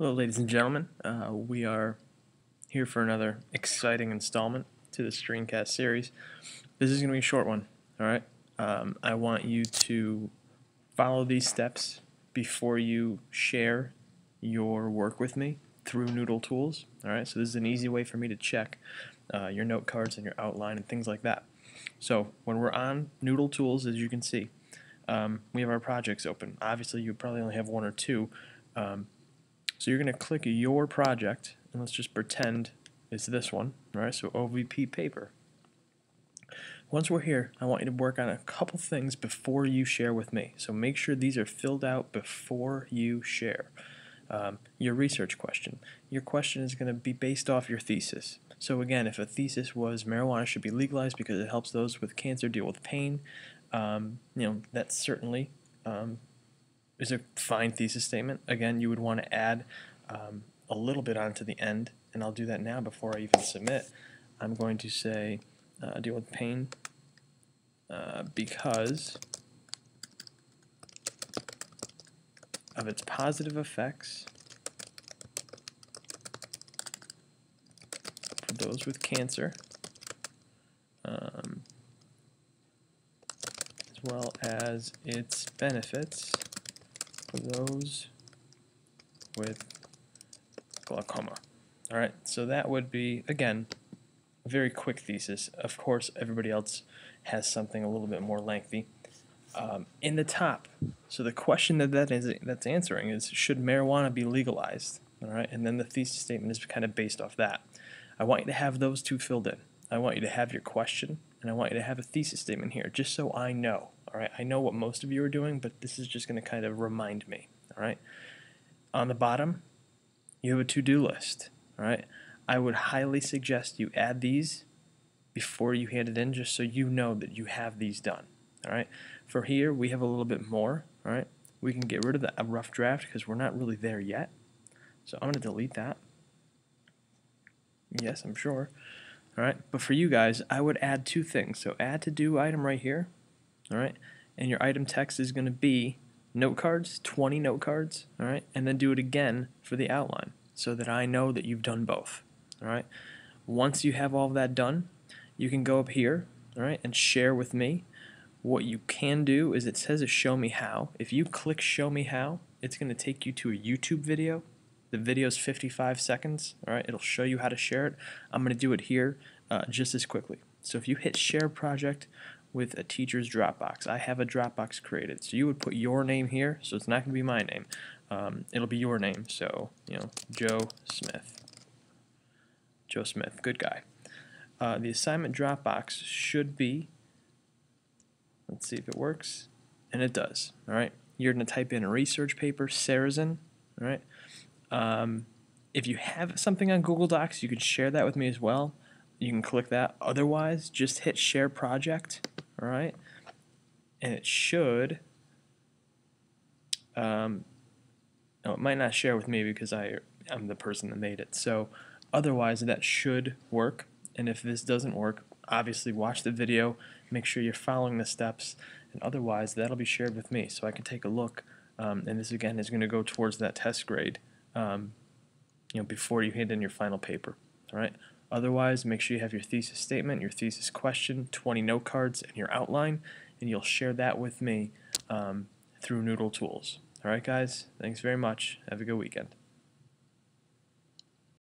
Hello, ladies and gentlemen. We are here for another exciting installment to the screencast series. This is going to be a short one, all right? I want you to follow these steps before you share your work with me through Noodle Tools, all right? So this is an easy way for me to check your note cards and your outline and things like that. So when we're on Noodle Tools, as you can see, we have our projects open. Obviously, you probably only have one or two. So you're going to click your project, and let's just pretend it's this one, right? So OVP paper. Once we're here, I want you to work on a couple things before you share with me. So make sure these are filled out before you share. Your research question. Your question is going to be based off your thesis. So again, if a thesis was marijuana should be legalized because it helps those with cancer deal with pain, that certainly is a fine thesis statement. Again, you would want to add a little bit onto the end, and I'll do that now before I even submit. I'm going to say deal with pain because of its positive effects for those with cancer, as well as its benefits for those with glaucoma. Alright, so that would be, again, a very quick thesis. Of course, everybody else has something a little bit more lengthy. In the top, so the question that's answering is, should marijuana be legalized? Alright, and then the thesis statement is kind of based off that. I want you to have those two filled in. I want you to have your question, and I want you to have a thesis statement here, just so I know. Alright, I know what most of you are doing, but this is just going to kind of remind me. Alright, on the bottom, you have a to-do list. Alright, I would highly suggest you add these before you hand it in, just so you know that you have these done. Alright, for here, we have a little bit more. Alright, we can get rid of the rough draft because we're not really there yet. So I'm going to delete that. Yes, I'm sure. Alright, but for you guys, I would add two things. So add to do item right here. Alright, and your item text is going to be note cards, 20 note cards. Alright, and then do it again for the outline so that I know that you've done both. Alright, once you have all of that done, you can go up here, alright, and share with me. What you can do is, it says show me how. If you click show me how, it's going to take you to a YouTube video. The video is 55 seconds. Alright, it'll show you how to share it. I'm going to do it here just as quickly. So if you hit share project with a teacher's Dropbox, I have a Dropbox created. So you would put your name here, so it's not going to be my name. It'll be your name. So, Joe Smith. Joe Smith, good guy. The assignment Dropbox should be, let's see if it works, and it does. Alright, you're going to type in a research paper, Saracen. Alright, if you have something on Google Docs, you can share that with me as well. You can click that. Otherwise, just hit share project. Alright, and it should, no, it might not share with me because I'm the person that made it. So otherwise, that should work. And if this doesn't work, obviously watch the video, make sure you're following the steps, and otherwise that'll be shared with me so I can take a look. And this again is going to go towards that test grade, before you hand in your final paper. All right. Otherwise, make sure you have your thesis statement, your thesis question, 20 note cards, and your outline, and you'll share that with me through Noodle Tools. All right, guys. Thanks very much. Have a good weekend.